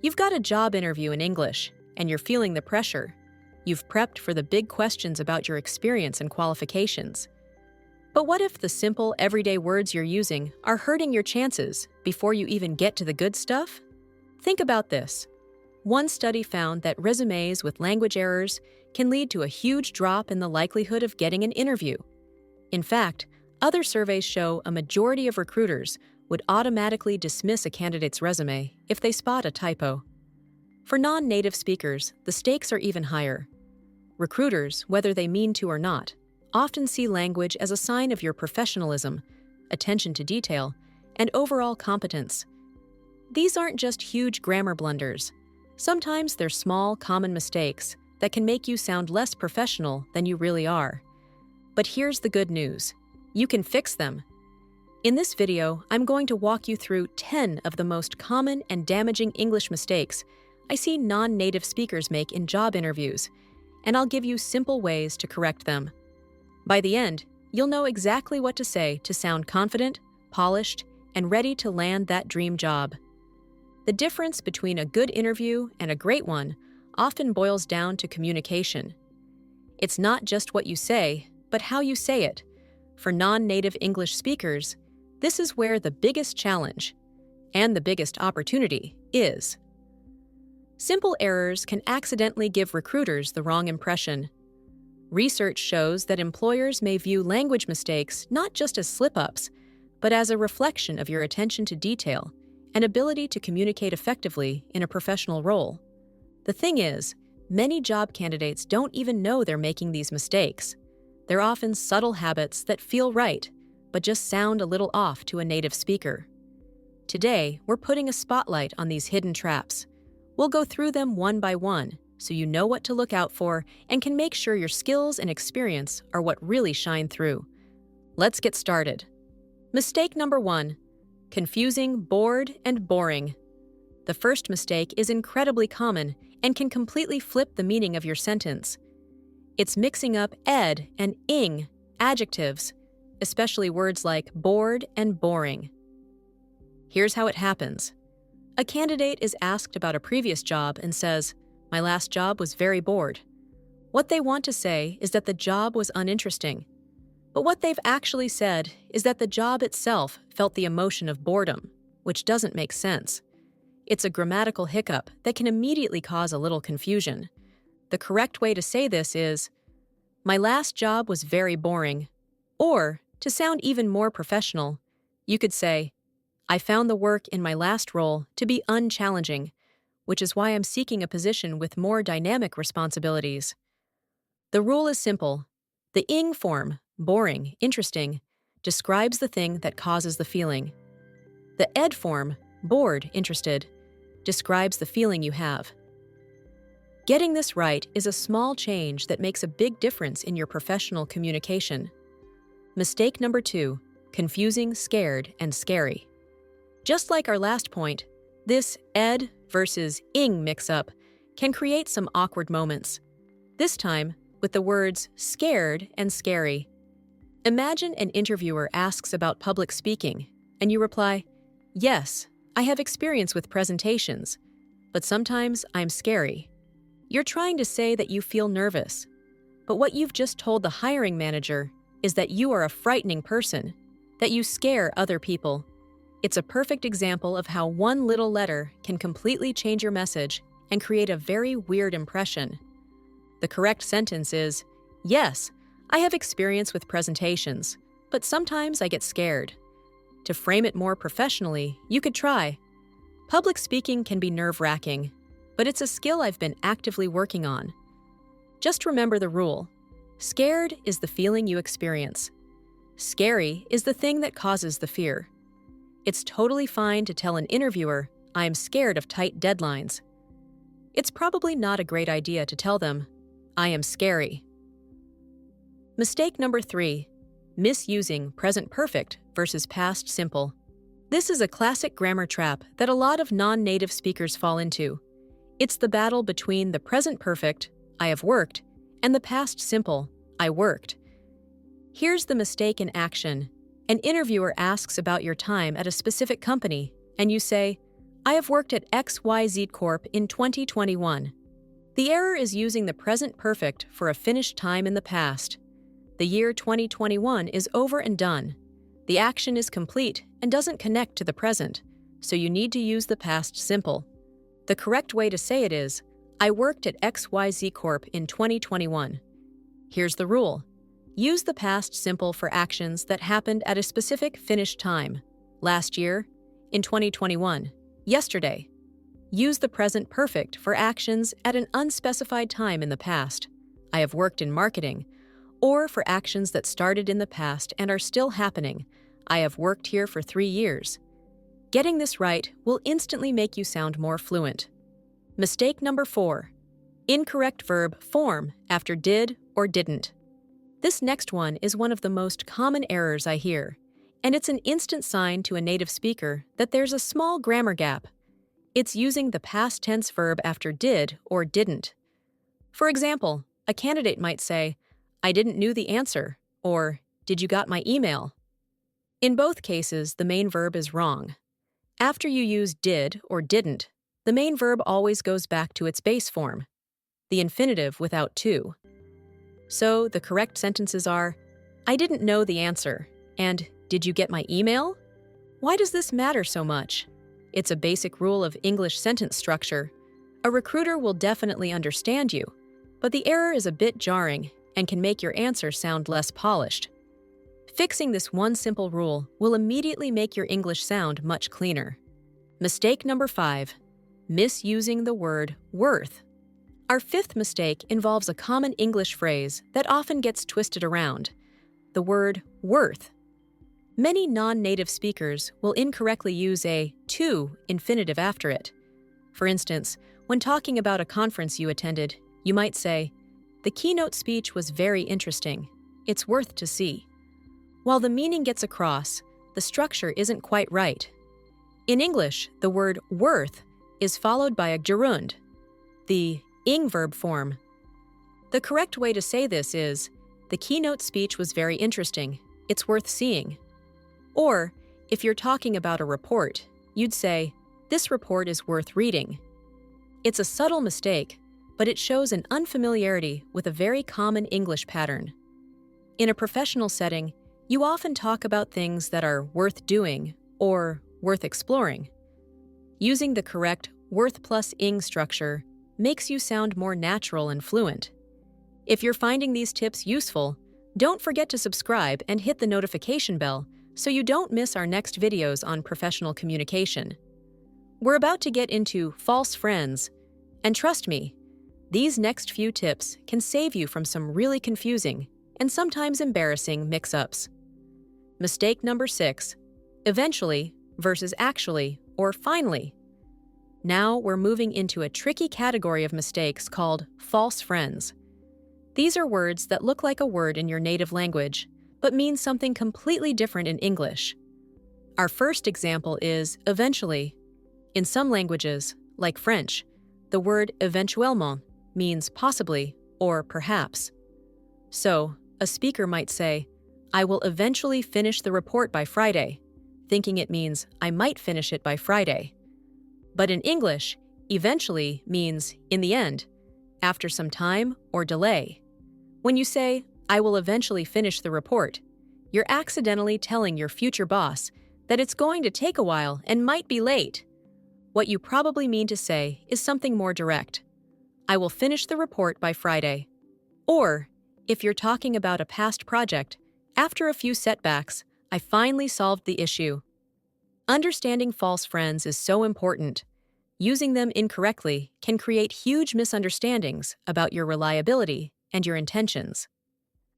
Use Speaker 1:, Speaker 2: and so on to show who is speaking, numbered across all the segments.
Speaker 1: You've got a job interview in English, and you're feeling the pressure. You've prepped for the big questions about your experience and qualifications. But what if the simple, everyday words you're using are hurting your chances before you even get to the good stuff? Think about this. One study found that resumes with language errors can lead to a huge drop in the likelihood of getting an interview. In fact, other surveys show a majority of recruiters would automatically dismiss a candidate's resume if they spot a typo. For non-native speakers, the stakes are even higher. Recruiters, whether they mean to or not, often see language as a sign of your professionalism, attention to detail, and overall competence. These aren't just huge grammar blunders. Sometimes they're small, common mistakes that can make you sound less professional than you really are. But here's the good news. You can fix them. In this video, I'm going to walk you through 10 of the most common and damaging English mistakes I see non-native speakers make in job interviews, and I'll give you simple ways to correct them. By the end, you'll know exactly what to say to sound confident, polished, and ready to land that dream job. The difference between a good interview and a great one often boils down to communication. It's not just what you say, but how you say it. For non-native English speakers, this is where the biggest challenge and the biggest opportunity is. Simple errors can accidentally give recruiters the wrong impression. Research shows that employers may view language mistakes not just as slip-ups, but as a reflection of your attention to detail and ability to communicate effectively in a professional role. The thing is, many job candidates don't even know they're making these mistakes. They're often subtle habits that feel right, but just sound a little off to a native speaker. Today, we're putting a spotlight on these hidden traps. We'll go through them one by one, so you know what to look out for and can make sure your skills and experience are what really shine through. Let's get started. Mistake number 1. Confusing bored and boring. The first mistake is incredibly common and can completely flip the meaning of your sentence. It's mixing up ed and ing adjectives, especially words like bored and boring. Here's how it happens. A candidate is asked about a previous job and says, "My last job was very bored." What they want to say is that the job was uninteresting. But what they've actually said is that the job itself felt the emotion of boredom, which doesn't make sense. It's a grammatical hiccup that can immediately cause a little confusion. The correct way to say this is, "My last job was very boring." Or, to sound even more professional, you could say, "I found the work in my last role to be unchallenging, which is why I'm seeking a position with more dynamic responsibilities." The rule is simple. The ing form, boring, interesting, describes the thing that causes the feeling. The ed form, bored, interested, describes the feeling you have. Getting this right is a small change that makes a big difference in your professional communication. Mistake number 2, confusing scared and scary. Just like our last point, this ed versus ing mix-up can create some awkward moments. This time, with the words scared and scary. Imagine an interviewer asks about public speaking, and you reply, "Yes, I have experience with presentations, but sometimes I'm scary." You're trying to say that you feel nervous, but what you've just told the hiring manager is that you are a frightening person, that you scare other people. It's a perfect example of how one little letter can completely change your message and create a very weird impression. The correct sentence is, "Yes, I have experience with presentations, but sometimes I get scared." To frame it more professionally, you could try, "Public speaking can be nerve-wracking, but it's a skill I've been actively working on." Just remember the rule. Scared is the feeling you experience. Scary is the thing that causes the fear. It's totally fine to tell an interviewer, "I am scared of tight deadlines." It's probably not a great idea to tell them, "I am scary." Mistake number 3, misusing present perfect versus past simple. This is a classic grammar trap that a lot of non-native speakers fall into. It's the battle between the present perfect, "I have worked," and the past simple, "I worked." Here's the mistake in action. An interviewer asks about your time at a specific company, and you say, I have worked at XYZ Corp in 2021. The error is using the present perfect for a finished time in the past. The year 2021 is over and done. The action is complete and doesn't connect to the present, so you need to use the past simple. The correct way to say it is, I worked at XYZ Corp in 2021. Here's the rule. Use the past simple for actions that happened at a specific finished time. Last year, in 2021, yesterday. Use the present perfect for actions at an unspecified time in the past. I have worked in marketing. Or for actions that started in the past and are still happening. I have worked here for 3 years. Getting this right will instantly make you sound more fluent. Mistake number 4. Incorrect verb form after did or didn't. This next one is one of the most common errors I hear, and it's an instant sign to a native speaker that there's a small grammar gap. It's using the past tense verb after did or didn't. For example, a candidate might say, I didn't know the answer, or did you got my email? In both cases, the main verb is wrong. After you use did or didn't, the main verb always goes back to its base form, the infinitive without to. So the correct sentences are, I didn't know the answer, and did you get my email? Why does this matter so much? It's a basic rule of English sentence structure. A recruiter will definitely understand you, but the error is a bit jarring and can make your answer sound less polished. Fixing this one simple rule will immediately make your English sound much cleaner. Mistake number 5. Misusing the word worth. Our 5th mistake involves a common English phrase that often gets twisted around, the word worth. Many non-native speakers will incorrectly use a to infinitive after it. For instance, when talking about a conference you attended, you might say, the keynote speech was very interesting. It's worth to see. While the meaning gets across, the structure isn't quite right. In English, the word worth is followed by a gerund, the ing verb form. The correct way to say this is, the keynote speech was very interesting. It's worth seeing. Or, if you're talking about a report, you'd say, this report is worth reading. It's a subtle mistake, but it shows an unfamiliarity with a very common English pattern. In a professional setting, you often talk about things that are worth doing or worth exploring. Using the correct worth plus ing structure makes you sound more natural and fluent. If you're finding these tips useful, don't forget to subscribe and hit the notification bell so you don't miss our next videos on professional communication. We're about to get into false friends, and trust me, these next few tips can save you from some really confusing and sometimes embarrassing mix-ups. Mistake number 6, eventually versus actually or finally. Now we're moving into a tricky category of mistakes called false friends. These are words that look like a word in your native language, but mean something completely different in English. Our first example is eventually. In some languages, like French, the word éventuellement means possibly or perhaps. So, a speaker might say, I will eventually finish the report by Friday, thinking it means I might finish it by Friday. But in English, eventually means in the end, after some time or delay. When you say, I will eventually finish the report, you're accidentally telling your future boss that it's going to take a while and might be late. What you probably mean to say is something more direct. I will finish the report by Friday. Or, if you're talking about a past project, after a few setbacks, I finally solved the issue. Understanding false friends is so important. Using them incorrectly can create huge misunderstandings about your reliability and your intentions.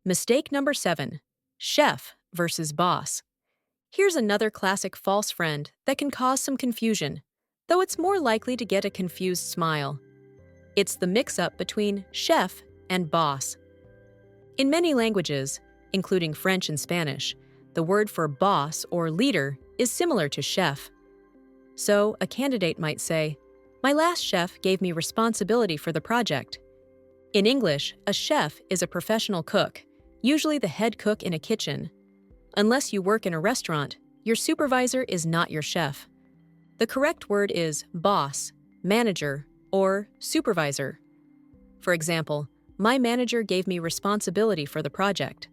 Speaker 1: Mistake number 7, chef versus boss. Here's another classic false friend that can cause some confusion, though it's more likely to get a confused smile. It's the mix-up between chef and boss. In many languages, including French and Spanish, the word for boss or leader is similar to chef. So, a candidate might say, my last chef gave me responsibility for the project. In English, a chef is a professional cook, usually the head cook in a kitchen. Unless you work in a restaurant, your supervisor is not your chef. The correct word is boss, manager, or supervisor. For example, my manager gave me responsibility for the project.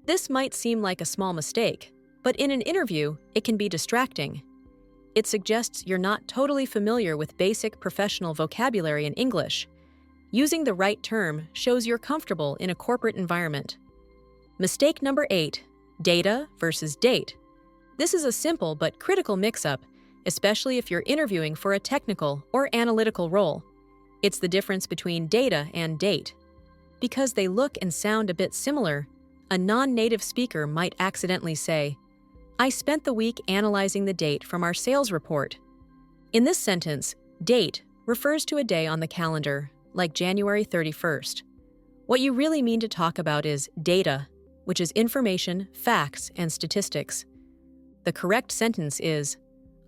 Speaker 1: This might seem like a small mistake, but in an interview, it can be distracting. It suggests you're not totally familiar with basic professional vocabulary in English. Using the right term shows you're comfortable in a corporate environment. Mistake number 8, data versus date. This is a simple but critical mix-up, especially if you're interviewing for a technical or analytical role. It's the difference between data and date. Because they look and sound a bit similar, a non-native speaker might accidentally say, "I spent the week analyzing the date from our sales report." In this sentence, date refers to a day on the calendar, like January 31st. What you really mean to talk about is data, which is information, facts, and statistics. The correct sentence is,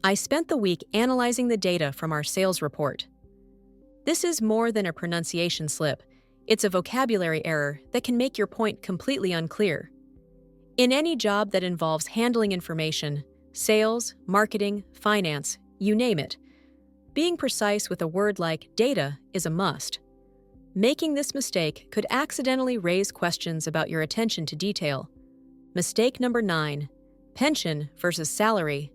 Speaker 1: "I spent the week analyzing the data from our sales report." This is more than a pronunciation slip. It's a vocabulary error that can make your point completely unclear. In any job that involves handling information, sales, marketing, finance, you name it, being precise with a word like data is a must. Making this mistake could accidentally raise questions about your attention to detail. Mistake number 9, pension versus salary.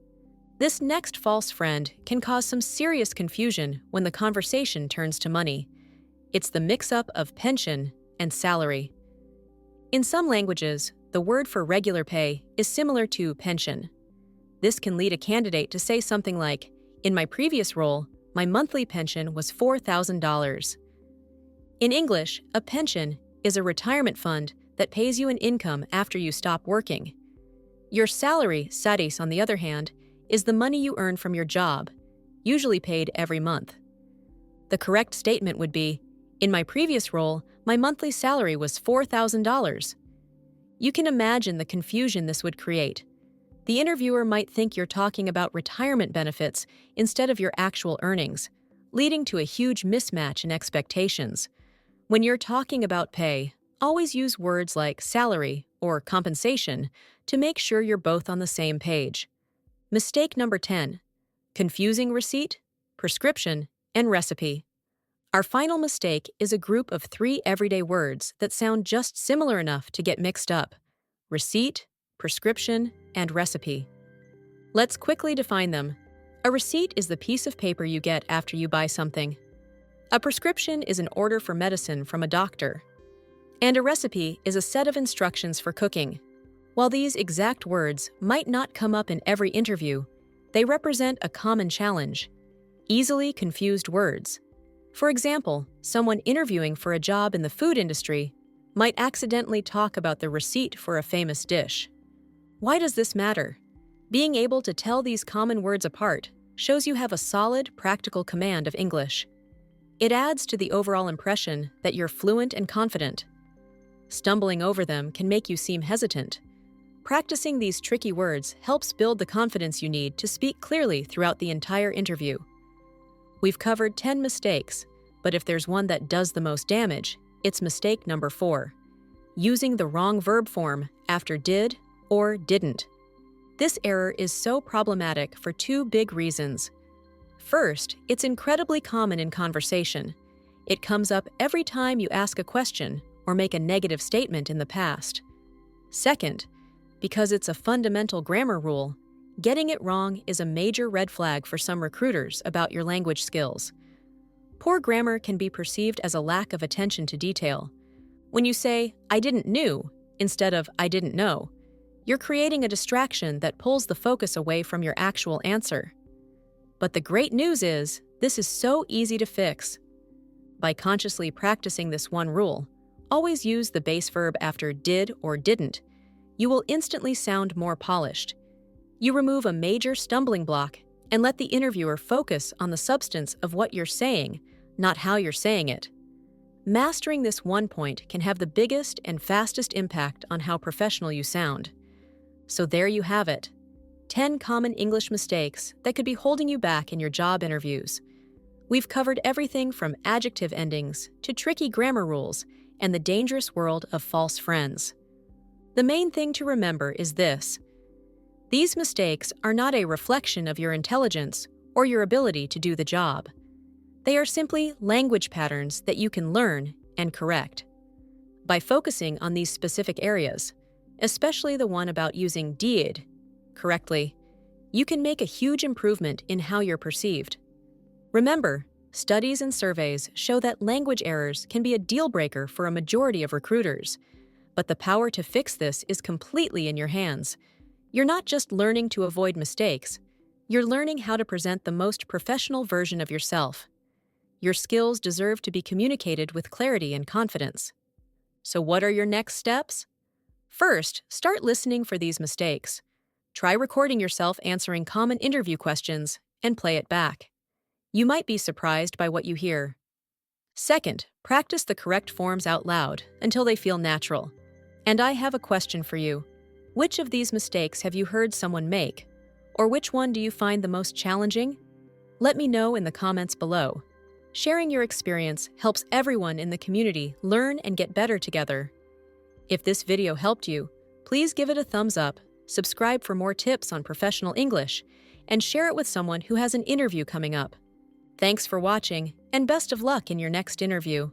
Speaker 1: This next false friend can cause some serious confusion when the conversation turns to money. It's the mix-up of pension and salary. In some languages, the word for regular pay is similar to pension. This can lead a candidate to say something like, "In my previous role, my monthly pension was $4,000. In English, a pension is a retirement fund that pays you an income after you stop working. Your salary, saris, on the other hand, is the money you earn from your job, usually paid every month. The correct statement would be, "In my previous role, my monthly salary was $4,000. You can imagine the confusion this would create. The interviewer might think you're talking about retirement benefits instead of your actual earnings, leading to a huge mismatch in expectations. When you're talking about pay, always use words like salary or compensation to make sure you're both on the same page. Mistake number 10, confusing receipt, prescription, and recipe. Our final mistake is a group of 3 everyday words that sound just similar enough to get mixed up: receipt, prescription, and recipe. Let's quickly define them. A receipt is the piece of paper you get after you buy something. A prescription is an order for medicine from a doctor. And a recipe is a set of instructions for cooking. While these exact words might not come up in every interview, they represent a common challenge: easily confused words. For example, someone interviewing for a job in the food industry might accidentally talk about the receipt for a famous dish. Why does this matter? Being able to tell these common words apart shows you have a solid, practical command of English. It adds to the overall impression that you're fluent and confident. Stumbling over them can make you seem hesitant. Practicing these tricky words helps build the confidence you need to speak clearly throughout the entire interview. We've covered 10 mistakes, but if there's one that does the most damage, it's mistake number 4, using the wrong verb form after did or didn't. This error is so problematic for 2 big reasons. First, it's incredibly common in conversation. It comes up every time you ask a question or make a negative statement in the past. Second, because it's a fundamental grammar rule, getting it wrong is a major red flag for some recruiters about your language skills. Poor grammar can be perceived as a lack of attention to detail. When you say, "I didn't knew," instead of "I didn't know," you're creating a distraction that pulls the focus away from your actual answer. But the great news is, this is so easy to fix. By consciously practicing this one rule, always use the base verb after did or didn't, you will instantly sound more polished. You remove a major stumbling block and let the interviewer focus on the substance of what you're saying, not how you're saying it. Mastering this one point can have the biggest and fastest impact on how professional you sound. So there you have it, 10 common English mistakes that could be holding you back in your job interviews. We've covered everything from adjective endings to tricky grammar rules and the dangerous world of false friends. The main thing to remember is this: these mistakes are not a reflection of your intelligence or your ability to do the job. They are simply language patterns that you can learn and correct. By focusing on these specific areas, especially the one about using did correctly, you can make a huge improvement in how you're perceived. Remember, studies and surveys show that language errors can be a deal breaker for a majority of recruiters, but the power to fix this is completely in your hands. You're not just learning to avoid mistakes, you're learning how to present the most professional version of yourself. Your skills deserve to be communicated with clarity and confidence. So what are your next steps? First, start listening for these mistakes. Try recording yourself answering common interview questions and play it back. You might be surprised by what you hear. Second, practice the correct forms out loud until they feel natural. And I have a question for you. Which of these mistakes have you heard someone make? Or which one do you find the most challenging? Let me know in the comments below. Sharing your experience helps everyone in the community learn and get better together. If this video helped you, please give it a thumbs up, subscribe for more tips on professional English, and share it with someone who has an interview coming up. Thanks for watching, and best of luck in your next interview.